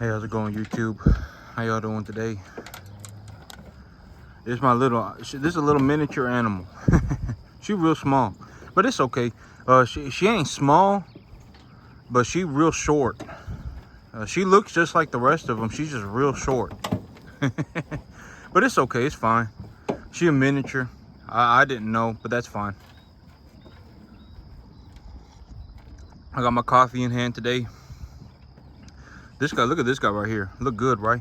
Hey, how's it going, YouTube? How y'all doing today? This is my little, this is a little miniature animal. She real small, but it's okay. She ain't small, but she real short. She looks just like the rest of them. She's just real short. But it's okay, it's fine. She a miniature. I didn't know, but that's fine. I got my coffee in hand today. This guy, look at this guy right here. Look good, right?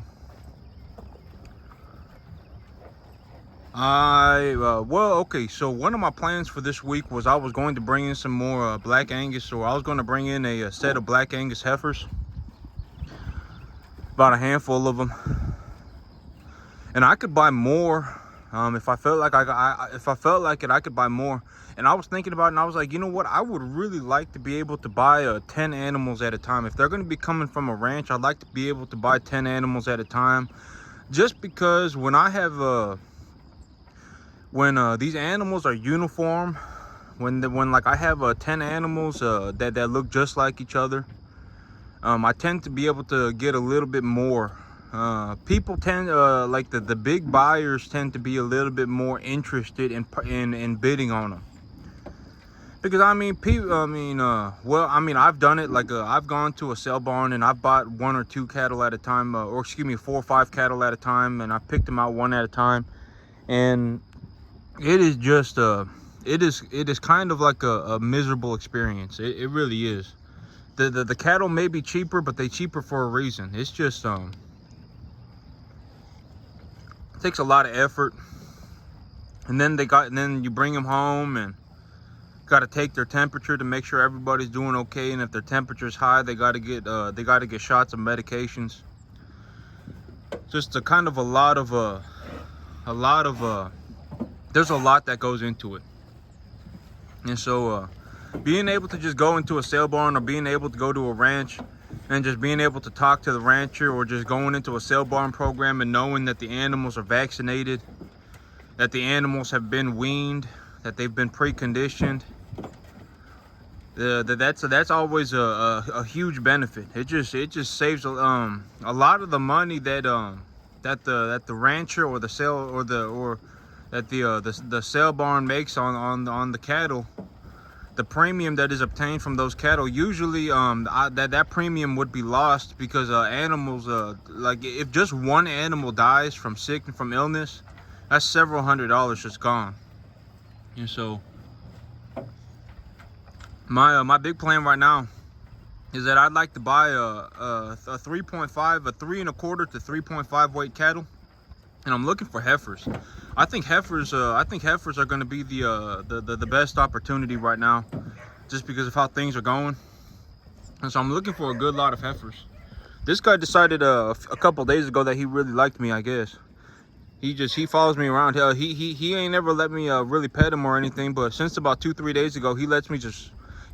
Well, okay, so one of my plans for this week was I was going to bring in some more Black Angus, or I was going to bring in a set of Black Angus heifers, about a handful of them, and I could buy more if I felt like if I felt like it, I could buy more. And I was thinking about it, and I was like, you know what, I would really like to be able to buy 10 animals at a time. If they're going to be coming from a ranch, I'd like to be able to buy 10 animals at a time, just because when I have these animals are uniform, when like I have 10 animals that look just like each other, I tend to be able to get a little bit more. People tend like the big buyers tend to be a little bit more interested in bidding on them, because I mean I've done it. Like I've gone to a sale barn and I've bought 1 or 2 cattle at a time, or excuse me, 4 or 5 cattle at a time, and I picked them out one at a time, and it is just it is kind of like a miserable experience. It really is. The cattle may be cheaper, but they cheaper for a reason. It's just it takes a lot of effort, and then you bring them home and got to take their temperature to make sure everybody's doing okay, and if their temperature is high, they got to get shots of medications. Just a kind of a lot of there's a lot that goes into it. And so being able to just go into a sale barn, or being able to go to a ranch and just being able to talk to the rancher, or just going into a sale barn program and knowing that the animals are vaccinated, that the animals have been weaned, that they've been preconditioned, that's always a huge benefit. It just saves a lot of the money that the rancher or the sale barn makes on the cattle. The premium that is obtained from those cattle, usually that premium would be lost, because animals, like if just one animal dies from sickness, from illness, that's several $100s just gone. And so my big plan right now is that I'd like to buy a 3.5, a 3 1/4 to 3.5 weight cattle, and I'm looking for heifers. I think heifers are going to be the best opportunity right now, just because of how things are going. And so I'm looking for a good lot of heifers. This guy decided a couple days ago that he really liked me, I guess. He follows me around. He ain't never let me really pet him or anything, but since about 2-3 days ago, he lets me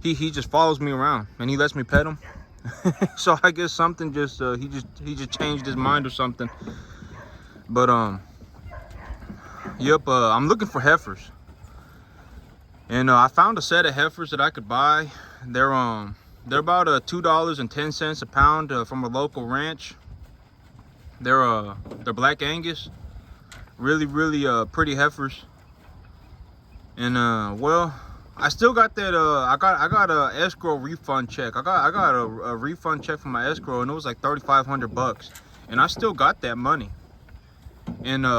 he just follows me around and he lets me pet him. So I guess something just he just changed his mind or something. But yep, I'm looking for heifers, and I found a set of heifers that I could buy. They're about $2.10 a pound from a local ranch. They're Black Angus, really pretty heifers. And well, I still got that I got a escrow refund check. I got a refund check from my escrow, and it was like $3,500, and I still got that money. And in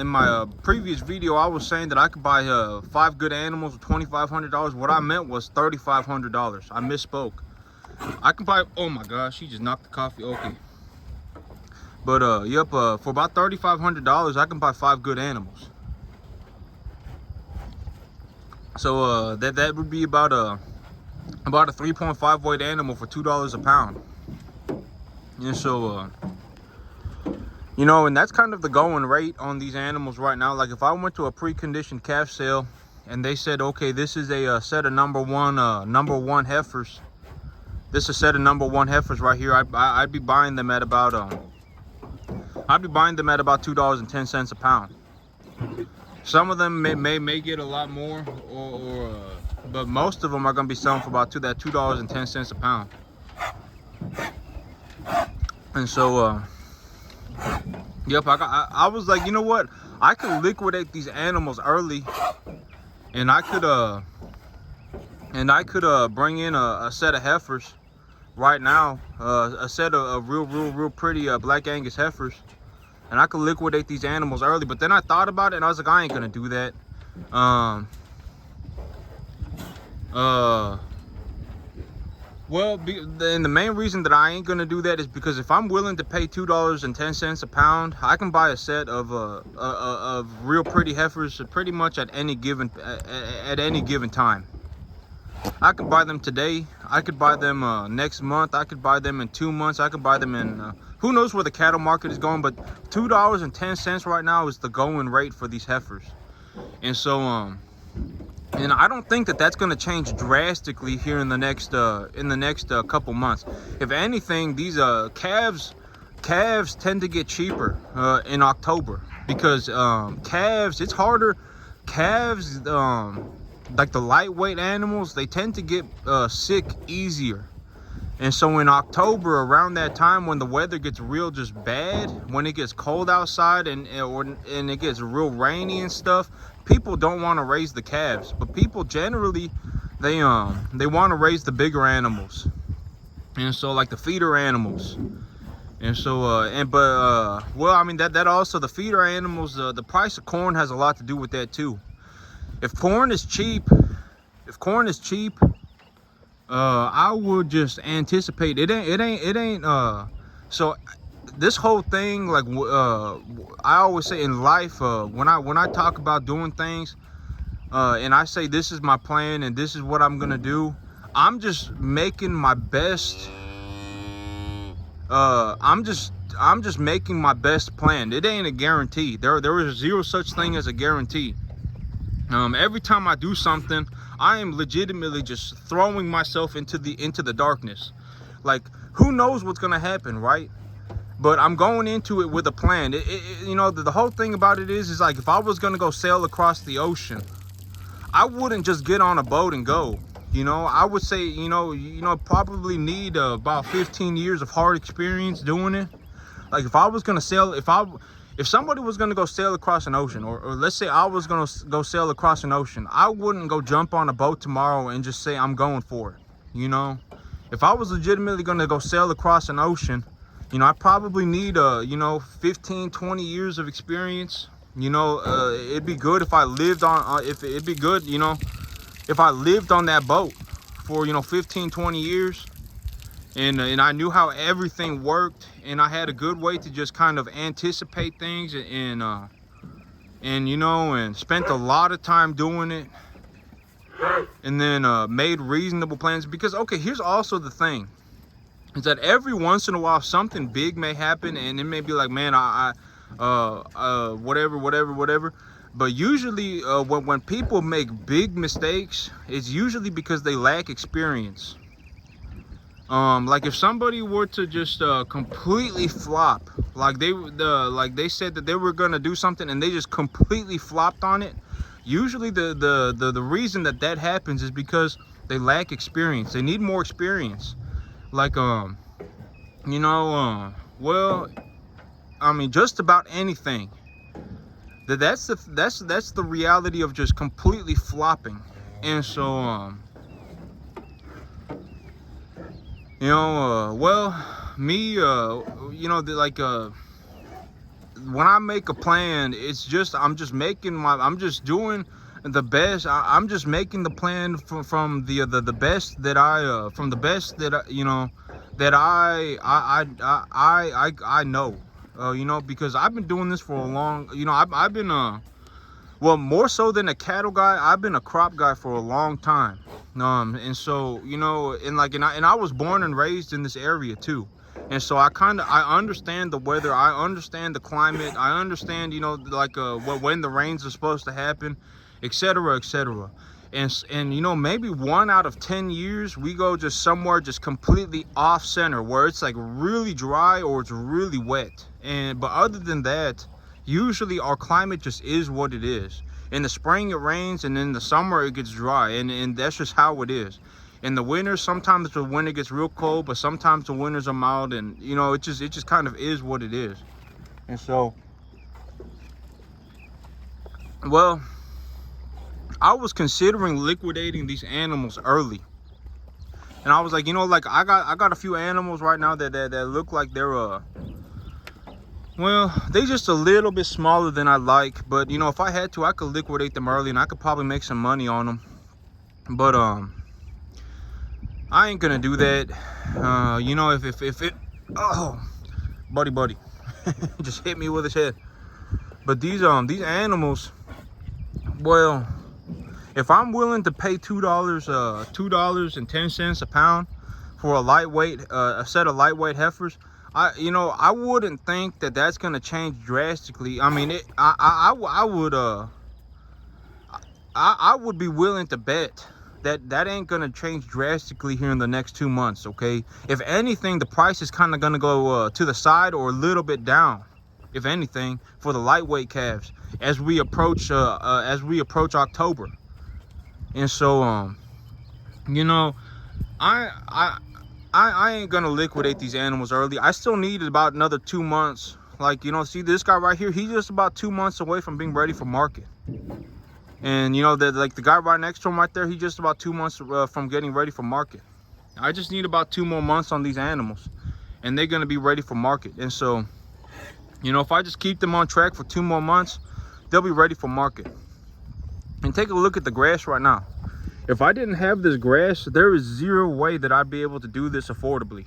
my previous video, I was saying that I could buy 5 good animals with $2,500. What I meant was $3,500. I misspoke. I can buy, oh my gosh, she just knocked the coffee. Okay. But yep, for about $3,500, I can buy 5 good animals. So that would be about a 3.5 weight animal for $2 a pound. And so you know, and that's kind of the going rate on these animals right now. Like if I went to a preconditioned calf sale and they said, okay, this is a set of number one heifers. This is a set of number 1 heifers right here. I'd be buying them at about $2.10 a pound. Some of them may get a lot more, but most of them are going to be selling for about $2.10 a pound. And so yep, I was like, you know what, I could liquidate these animals early, and I could bring in a set of heifers right now, a set of real pretty Black Angus heifers, and I could liquidate these animals early. But then I thought about it, and I was like, I ain't gonna do that. Well, and the main reason that I ain't gonna do that is because if I'm willing to pay $2.10 a pound, I can buy a set of real pretty heifers pretty much at any given time. I could buy them today. I could buy them next month. I could buy them in 2 months. I could buy them in who knows where the cattle market is going, but $2.10 right now is the going rate for these heifers. And so and I don't think that that's going to change drastically here in the next couple months. If anything, these calves tend to get cheaper in October, because calves, it's harder. Calves, like the lightweight animals, they tend to get sick easier. And so in October, around that time when the weather gets real just bad, when it gets cold outside and it gets real rainy and stuff, people don't want to raise the calves. But people generally, they want to raise the bigger animals, and so like the feeder animals. And so well, I mean, that also, the feeder animals, the price of corn has a lot to do with that too. If corn is cheap, I would just anticipate it ain't so this whole thing, like I always say in life, when I talk about doing things, and I say this is my plan and this is what I'm gonna do, I'm just making my best. I'm just making my best plan. It ain't a guarantee. There is zero such thing as a guarantee. Every time I do something, I am legitimately just throwing myself into the darkness. Like, who knows what's gonna happen, right? But I'm going into it with a plan. You know, the whole thing about it is like, if I was gonna go sail across the ocean, I wouldn't just get on a boat and go. You know, I would say, you know, probably need about 15 years of hard experience doing it. Like, if I was gonna sail, if somebody was gonna go sail across an ocean, or let's say I was gonna go sail across an ocean, I wouldn't go jump on a boat tomorrow and just say I'm going for it. You know, if I was legitimately gonna go sail across an ocean, you know, I probably need 15, 20 years of experience. You know, it'd be good if I lived on, it'd be good, you know, if I lived on that boat for, 15, 20 years. And I knew how everything worked, and I had a good way to just kind of anticipate things, and spent a lot of time doing it, and then made reasonable plans. Because, okay, here's also the thing, is that every once in a while something big may happen, and it may be like, man, whatever. But usually when people make big mistakes, it's usually because they lack experience. Like, if somebody were to just completely flop, like they said that they were gonna do something and they just completely flopped on it, usually the reason that happens is because they lack experience. They need more experience. Like, well, I mean, just about anything. That's the reality of just completely flopping. And so well, me, when I make a plan, it's just, I'm just doing the best. I'm just making the plan from the best that I know, because I've been doing this for a long, I've been, well, more so than a cattle guy, I've been a crop guy for a long time. And so, and I was born and raised in this area too. And so I understand the weather. I understand the climate. I understand, when the rains are supposed to happen, etc., etc. And maybe 1 out of 10 years, we go just somewhere just completely off center, where it's like really dry or it's really wet. But other than that, usually our climate just is what it is. In the spring it rains, and in the summer it gets dry, and that's just how it is. In the winter, sometimes the winter gets real cold, but sometimes the winters are mild, and you know, it just kind of is what it is. And so, well, I was considering liquidating these animals early. And I was like, you know, like I got a few animals right now that look like they're well, they just a little bit smaller than I like, but you know, if I had to, I could liquidate them early and I could probably make some money on them. But I ain't gonna do that. You know, if it, oh, buddy just hit me with his head. But these animals, well, if I'm willing to pay $2.10 a pound for a lightweight, a set of lightweight heifers, I wouldn't think that that's gonna change drastically. I mean, I would be willing to bet that ain't gonna change drastically here in the next 2 months. Okay, if anything, the price is kind of gonna go to the side or a little bit down, if anything, for the lightweight calves as we approach October. And so you know, I ain't gonna liquidate these animals early. I still need about another 2 months. Like, you know, see this guy right here, he's just about 2 months away from being ready for market. And you know, like the guy right next to him right there, he's just about 2 months from getting ready for market. I just need about 2 more months on these animals and they're gonna be ready for market. And so, you know, if I just keep them on track for 2 more months, they'll be ready for market. And take a look at the grass right now. If I didn't have this grass, there is zero way that I'd be able to do this affordably.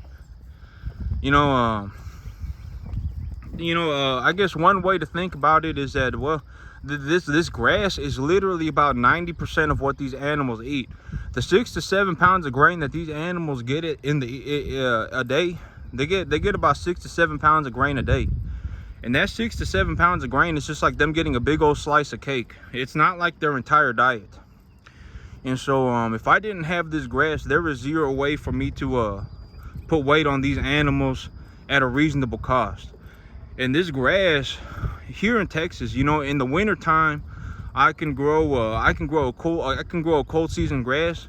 You know, I guess one way to think about it is that, well, this grass is literally about 90% of what these animals eat. The 6 to 7 pounds of grain that these animals get a day, they get about 6 to 7 pounds of grain a day. And that 6 to 7 pounds of grain is just like them getting a big old slice of cake. It's not like their entire diet. And so if I didn't have this grass, there is zero way for me to put weight on these animals at a reasonable cost. And this grass here in Texas, you know, in the winter time, I can grow a cold season grass,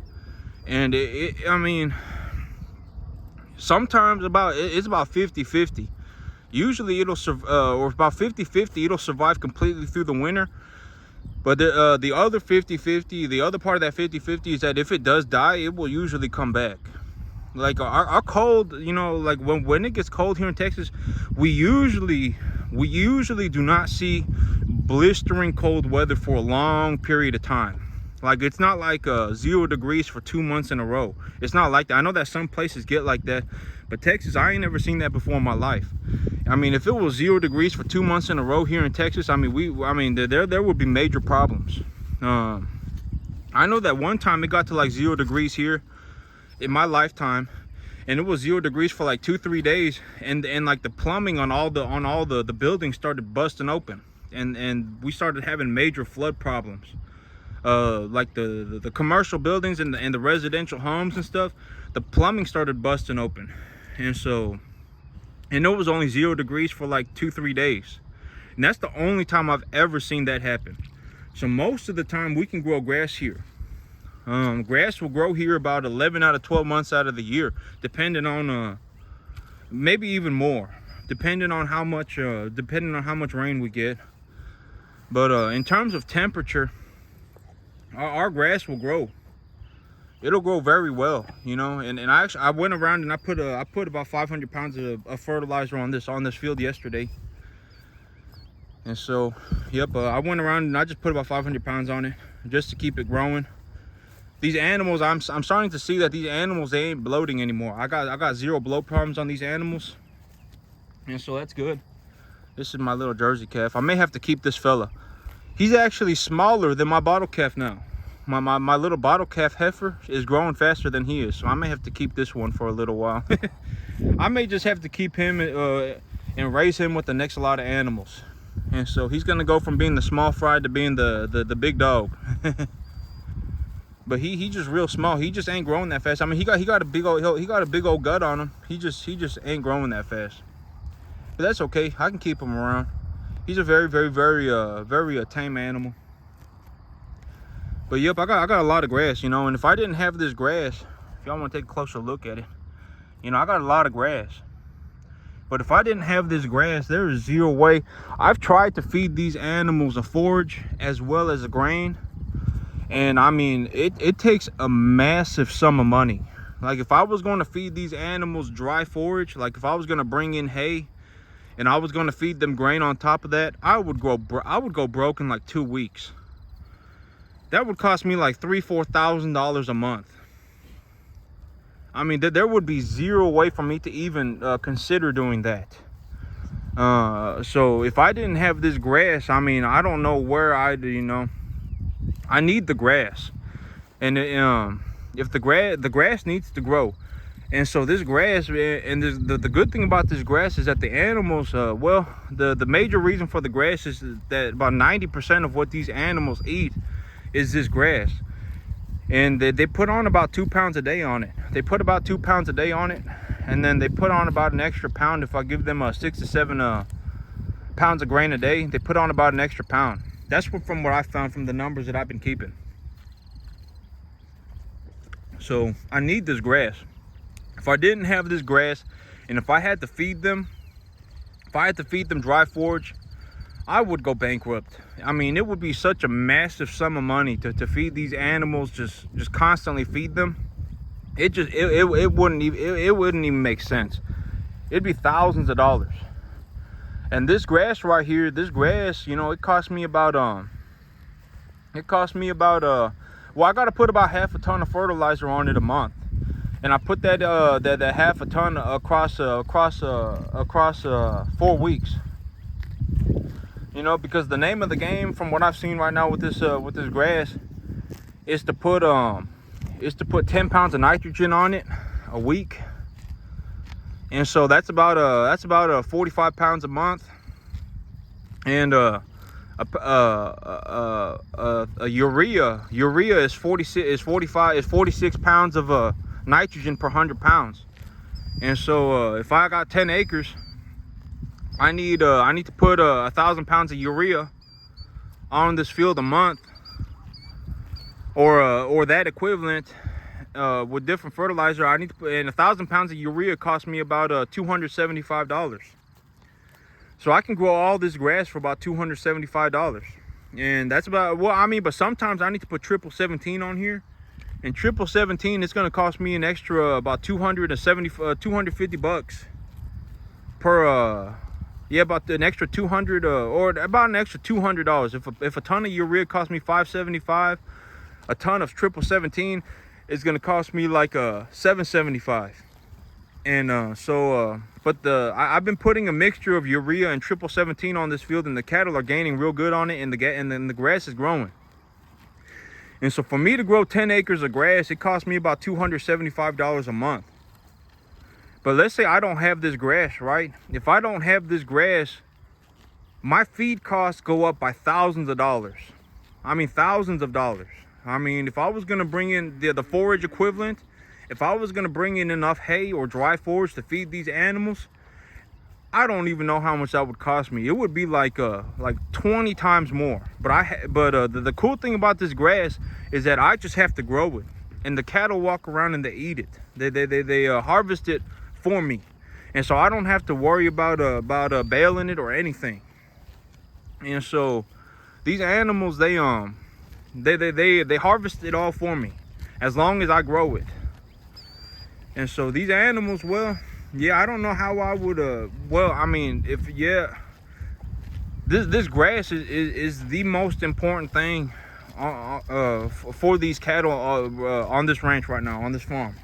and I mean, sometimes it's about 50-50. Usually it'll or about 50-50, it'll survive completely through the winter. But the other 50-50, the other part of that 50-50 is that if it does die, it will usually come back. Like our cold, you know, like when it gets cold here in Texas, we usually do not see blistering cold weather for a long period of time. Like, it's not like 0 degrees for 2 months in a row. It's not like that. I know that some places get like that, but Texas, I ain't never seen that before in my life. I mean, if it was 0 degrees for 2 months in a row here in Texas, I mean, there would be major problems. I know that one time it got to like 0 degrees here in my lifetime, and it was 0 degrees for like 2-3 days, and like the plumbing on all the buildings started busting open, and we started having major flood problems. Like the commercial buildings and the residential homes and stuff, the plumbing started busting open. And so, and it was only 0 degrees for like 2-3 days, and that's the only time I've ever seen that happen. So most of the time we can grow grass here. Grass will grow here about 11 out of 12 months out of the year, depending on maybe even more, depending on how much rain we get. But in terms of temperature, our grass will grow. It'll grow very well, you know. And I went around and I put about 500 pounds of fertilizer on this field yesterday. And so, yep, I went around and I just put about 500 pounds on it just to keep it growing. These animals, I'm starting to see that these animals, they ain't bloating anymore. I got zero bloat problems on these animals, and so that's good. This is my little Jersey calf. I may have to keep this fella. He's actually smaller than my bottle calf now. My little bottle calf heifer is growing faster than he is, so I may have to keep this one for a little while. I may just have to keep him and raise him with the next lot of animals. And so he's gonna go from being the small fry to being the big dog. But he just real small. He just ain't growing that fast. I mean, he got a big old gut on him. He just ain't growing that fast. But that's okay. I can keep him around. He's a very tame animal. But yep, I got a lot of grass, you know. And if I didn't have this grass, y'all want to take a closer look at it, you know, I got a lot of grass. But if I didn't have this grass, there is zero way. I've tried to feed these animals a forage as well as a grain. And I mean, it takes a massive sum of money. Like if I was going to feed these animals dry forage, like if I was going to bring in hay and I was going to feed them grain on top of that, I would go broke in like 2 weeks. That would cost me like $3,000-$4,000 a month. I mean, there would be zero way for me to even consider doing that. So if I didn't have this grass, I mean, I don't know where you know, I need the grass. And if the grass needs to grow. And so this grass, and the good thing about this grass is that the animals, well, the major reason for the grass is that about 90% of what these animals eat is this grass. And they put on about 2 pounds a day on it. They put about 2 pounds a day on it, and then they put on about an extra pound. If I give them 6 to 7 pounds of grain a day, they put on about an extra pound. That's from what I found from the numbers that I've been keeping. So I need this grass. If I didn't have this grass, and if I had to feed them dry forage, I would go bankrupt. I mean, it would be such a massive sum of money to feed these animals, just constantly feed them. It wouldn't even make sense. It'd be thousands of dollars. And this grass right here, you know, it cost me about well, I got to put about half a ton of fertilizer on it a month. And I put that half a ton across 4 weeks. You know, because the name of the game, from what I've seen right now with this grass, is to put 10 pounds of nitrogen on it a week. And so that's about 45 pounds a month. And urea is 46 pounds of nitrogen per 100 pounds. And so if I got 10 acres, I need to put 1,000 pounds of urea on this field a month, or that equivalent with different fertilizer. I need to put, and 1,000 pounds of urea cost me about $275. So I can grow all this grass for about $275, and that's about, well, I mean, but sometimes I need to put 17 on here, and 17 is going to cost me an extra about $250 per yeah, about an extra 200 or about an extra $200. If a ton of urea cost me $575, a ton of 17 is going to cost me like $775. And but I've been putting a mixture of urea and 17 on this field, and the cattle are gaining real good on it, and the grass is growing. And so for me to grow 10 acres of grass, it cost me about $275 a month. But let's say I don't have this grass, right? If I don't have this grass, my feed costs go up by thousands of dollars. I mean, thousands of dollars. I mean, if I was going to bring in the forage equivalent, if I was going to bring in enough hay or dry forage to feed these animals, I don't even know how much that would cost me. It would be like 20 times more. But the cool thing about this grass is that I just have to grow it, and the cattle walk around and they eat it. They harvest it for me, and so I don't have to worry about baling it or anything. And so these animals, they harvest it all for me as long as I grow it. And so these animals, well, yeah, I don't know how I would well, I mean, this grass is the most important thing for these cattle on this ranch right now, on this farm.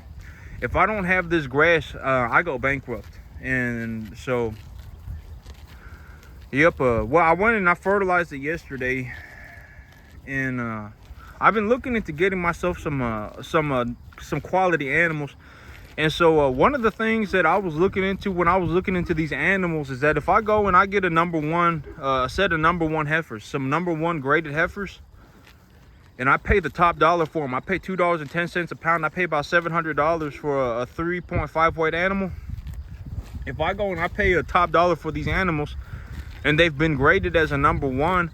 If I don't have this grass, I go bankrupt. And so, yep, well, I went and I fertilized it yesterday, and I've been looking into getting myself some quality animals. And so one of the things that I was looking into when I was looking into these animals is that if I go and I get a set of number one heifers, some number one graded heifers, and I pay the top dollar for them, I pay $2.10 a pound. I pay about $700 for a 3.5 weight animal. If I go and I pay a top dollar for these animals, and they've been graded as a number one,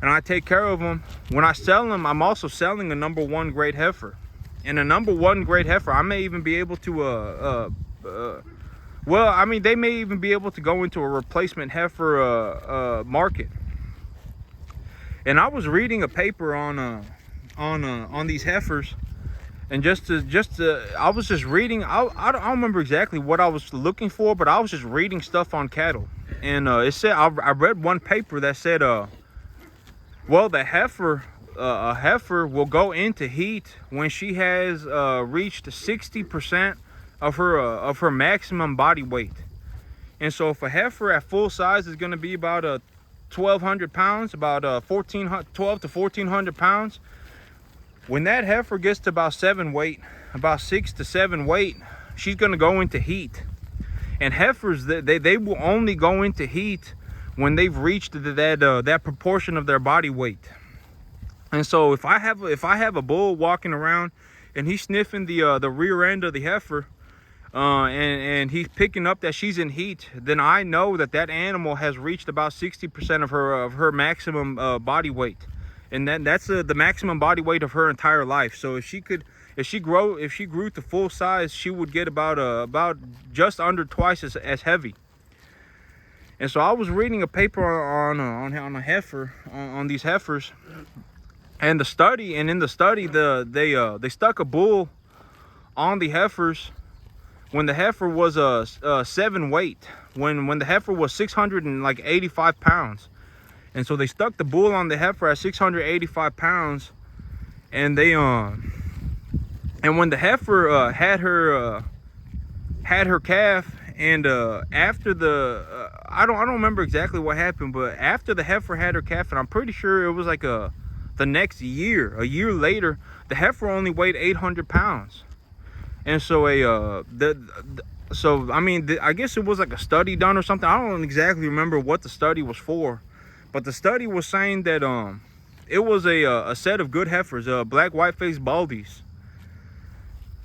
and I take care of them, when I sell them, I'm also selling a number one grade heifer. And a number 1 grade heifer, I may even be able to well, I mean, they may even be able to go into a replacement heifer market. And I was reading a paper on these heifers, and I was just reading. I don't remember exactly what I was looking for, but I was just reading stuff on cattle, and it said I read one paper that said well, the heifer a heifer will go into heat when she has reached 60% of her maximum body weight. And so if a heifer at full size is going to be about 1,200 pounds, about 12 to 1,400 pounds, when that heifer gets to about 6 to 7 weight, she's going to go into heat. And heifers, they will only go into heat when they've reached that proportion of their body weight. And so if I have a bull walking around and he's sniffing the rear end of the heifer, and he's picking up that she's in heat, then I know that animal has reached about 60% of her maximum body weight, and that's the maximum body weight of her entire life. So if she grew to full size, she would get about just under twice as heavy. And so I was reading a paper on a heifer, on these heifers, and in the study they stuck a bull on the heifers when the heifer was 7 weight, when the heifer was 685 pounds. And so they stuck the bull on the heifer at 685 pounds, and and when the heifer had her calf, and after I don't remember exactly what happened, but after the heifer had her calf, and I'm pretty sure it was like the next year, a year later, the heifer only weighed 800 pounds. And so I guess it was like a study done or something. I don't exactly remember what the study was for, but the study was saying that it was a set of good heifers, black white-faced baldies,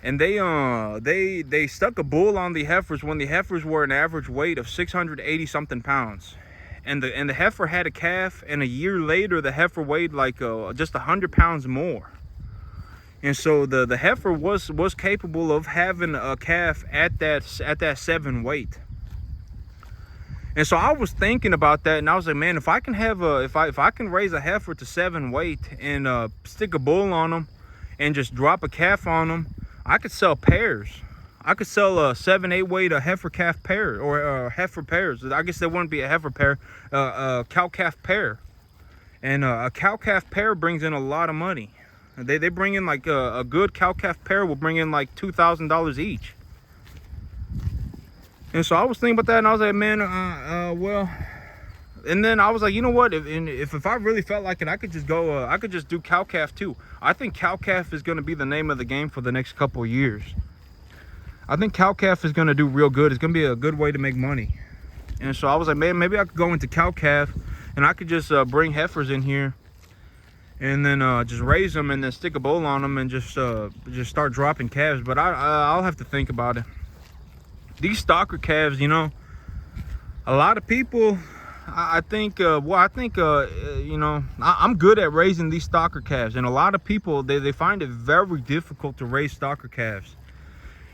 and they stuck a bull on the heifers when the heifers were an average weight of 680 something pounds, and the heifer had a calf, and a year later the heifer weighed like just 100 pounds more. And so the heifer was capable of having a calf at that 7 weight. And so I was thinking about that, and I was like, man, if I can if I can raise a heifer to 7 weight and stick a bull on them and just drop a calf on them, I could sell pairs. I could sell a 7-8 weight heifer calf pair, or heifer pairs. I guess there wouldn't be a heifer pair, a cow calf pair. And a cow calf pair brings in a lot of money. They bring in like a good cow calf pair will bring in like $2,000 each. And so I was thinking about that, and I was like, man, well, and then I was like, you know what? If I really felt like it, I could just go. I could just do cow calf too. I think cow calf is going to be the name of the game for the next couple of years. I think cow calf is going to do real good. It's going to be a good way to make money. And so I was like, man, maybe I could go into cow calf, and I could just bring heifers in here, and then just raise them, and then stick a bull on them, and just start dropping calves. But I'll have to think about it. These stalker calves, you know, a lot of people, I think you know, I'm good at raising these stalker calves, and a lot of people they find it very difficult to raise stalker calves.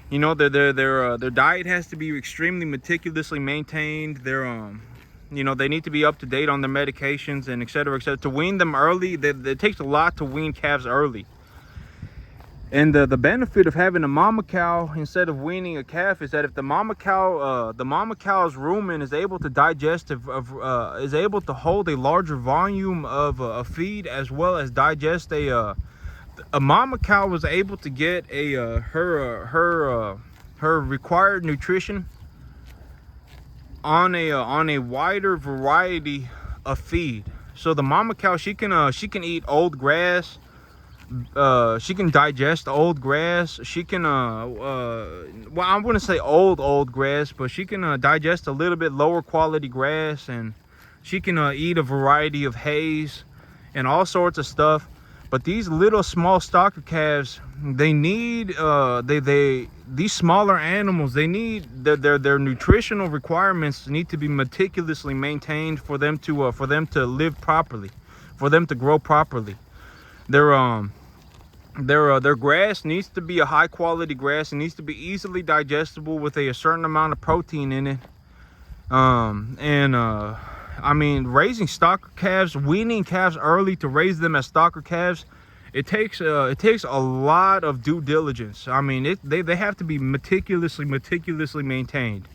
You know, their diet has to be extremely meticulously maintained. You know, they need to be up to date on their medications and et cetera, to wean them early. It takes a lot to wean calves early. And the benefit of having a mama cow instead of weaning a calf is that if the mama cow's rumen is able to digest is able to hold a larger volume of feed, as well as digest a mama cow was able to get her required nutrition on a wider variety of feed. So the mama cow, she can eat old grass. She can digest old grass. She can well, I wouldn't say old grass, but she can digest a little bit lower quality grass, and she can eat a variety of hays and all sorts of stuff. But these little small stalker calves, they need these smaller animals, they need their nutritional requirements need to be meticulously maintained for them to live properly, for them to grow properly. their grass needs to be a high quality grass. It needs to be easily digestible with a certain amount of protein in it. I mean, raising stocker calves, weaning calves early to raise them as stocker calves, it takes a lot of due diligence. I mean, they have to be meticulously maintained.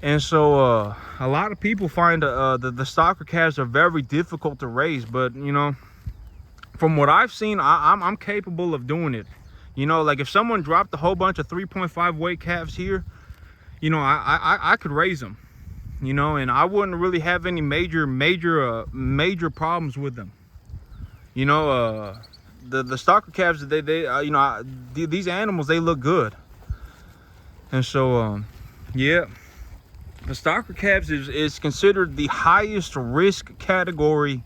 And so a lot of people find the stocker calves are very difficult to raise, but you know, from what I've seen, I'm capable of doing it. You know, like if someone dropped a whole bunch of 3.5 weight calves here, you know, I could raise them, you know, and I wouldn't really have any major problems with them. You know, the stocker calves, they you know, these animals, they look good. And so yeah, the stocker calves is considered the highest risk category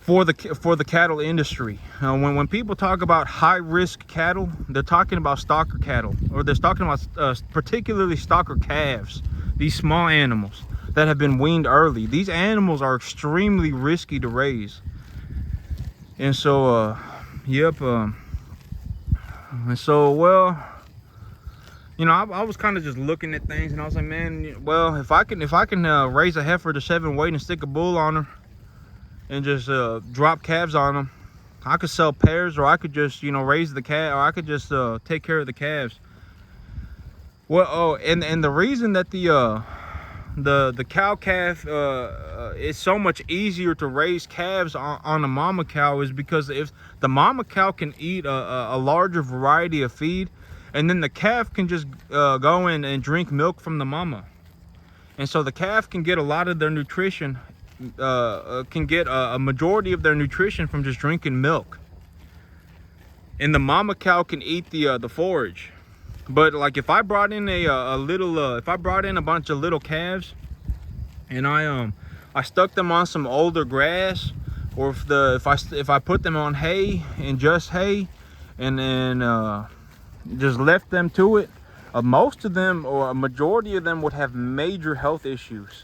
for the cattle industry. When people talk about high risk cattle, they're talking about stocker cattle, or they're talking about particularly stocker calves, these small animals that have been weaned early. These animals are extremely risky to raise. And so yep, and so, well, you know, I was kind of just looking at things, and I was like, man, well, if I can raise a heifer to 7 weight and stick a bull on her and just drop calves on them, I could sell pairs, or I could just, you know, raise the calf, or I could just take care of the calves. Well, oh, and the reason that the cow calf is so much easier to raise calves on a mama cow is because if the mama cow can eat a larger variety of feed, and then the calf can just go in and drink milk from the mama. And so the calf can get a lot of their nutrition, can get a majority of their nutrition from just drinking milk. And the mama cow can eat the forage. But like if I brought in if I brought in a bunch of little calves, and I stuck them on some older grass, or if I put them on hay and just hay, and then just left them to it, most of them, or a majority of them, would have major health issues.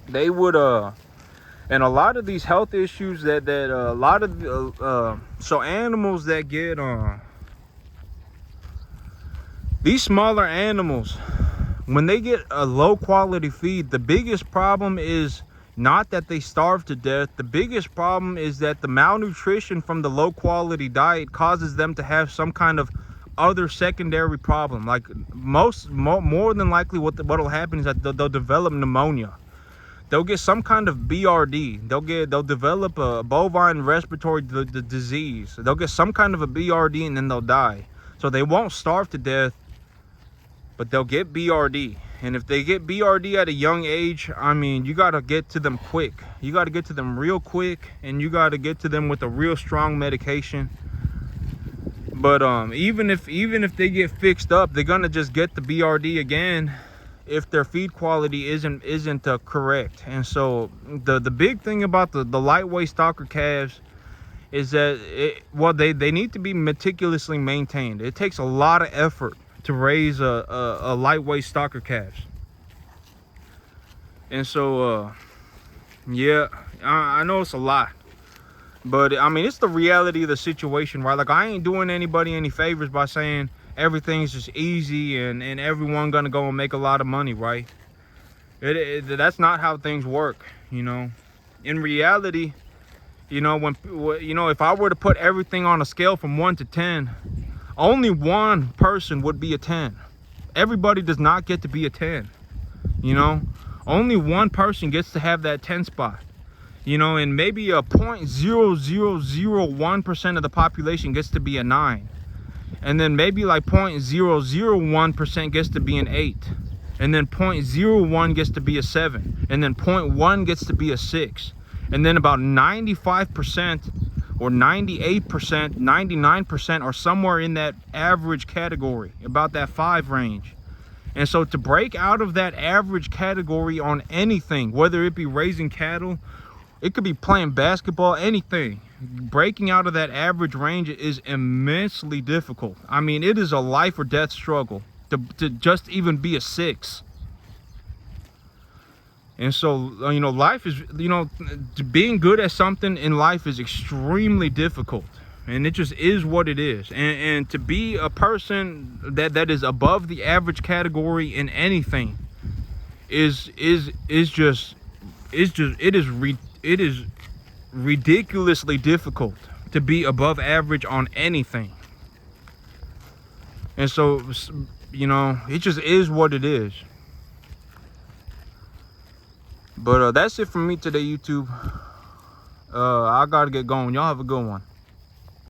They would and a lot of these health issues that a lot of so animals that get these smaller animals, when they get a low quality feed, the biggest problem is not that they starve to death. The biggest problem is that the malnutrition from the low quality diet causes them to have some kind of other secondary problem. Like more than likely what'll happen is that they'll develop pneumonia. They'll get some kind of BRD. They'll develop a bovine respiratory disease. They'll get some kind of a BRD, and then they'll die. So they won't starve to death, but they'll get BRD. And if they get BRD at a young age, I mean, you got to get to them quick. You got to get to them real quick, and you got to get to them with a real strong medication. But even if they get fixed up, they're gonna just get the BRD again if their feed quality isn't correct. And so the big thing about the lightweight stocker calves is that they need to be meticulously maintained. It takes a lot of effort to raise a lightweight stocker calves. And so yeah, I know it's a lot, but I mean, it's the reality of the situation, right? Like, I ain't doing anybody any favors by saying everything's just easy and everyone gonna go and make a lot of money, right? That's not how things work, you know. In reality, you know, if I were to put everything on a scale from 1 to 10, only one person would be a 10. Everybody does not get to be a 10, you know. Only one person gets to have that 10 spot. You know, and maybe a 0.0001% of the population gets to be a 9. And then maybe like 0.001% gets to be an 8. And then 0.01 gets to be a 7. And then 0.1 gets to be a 6. And then about 95% or 98%, 99% are somewhere in that average category, about that 5 range. And so to break out of that average category on anything, whether it be raising cattle, it could be playing basketball, anything, breaking out of that average range is immensely difficult. I mean, it is a life or death struggle to just even be a 6. And so, you know, life is, you know, being good at something in life is extremely difficult. And it just is what it is. And to be a person that is above the average category in anything it is ridiculously difficult to be above average on anything. And so, you know, it just is what it is. But that's it from me today, YouTube. I gotta get going. Y'all have a good one.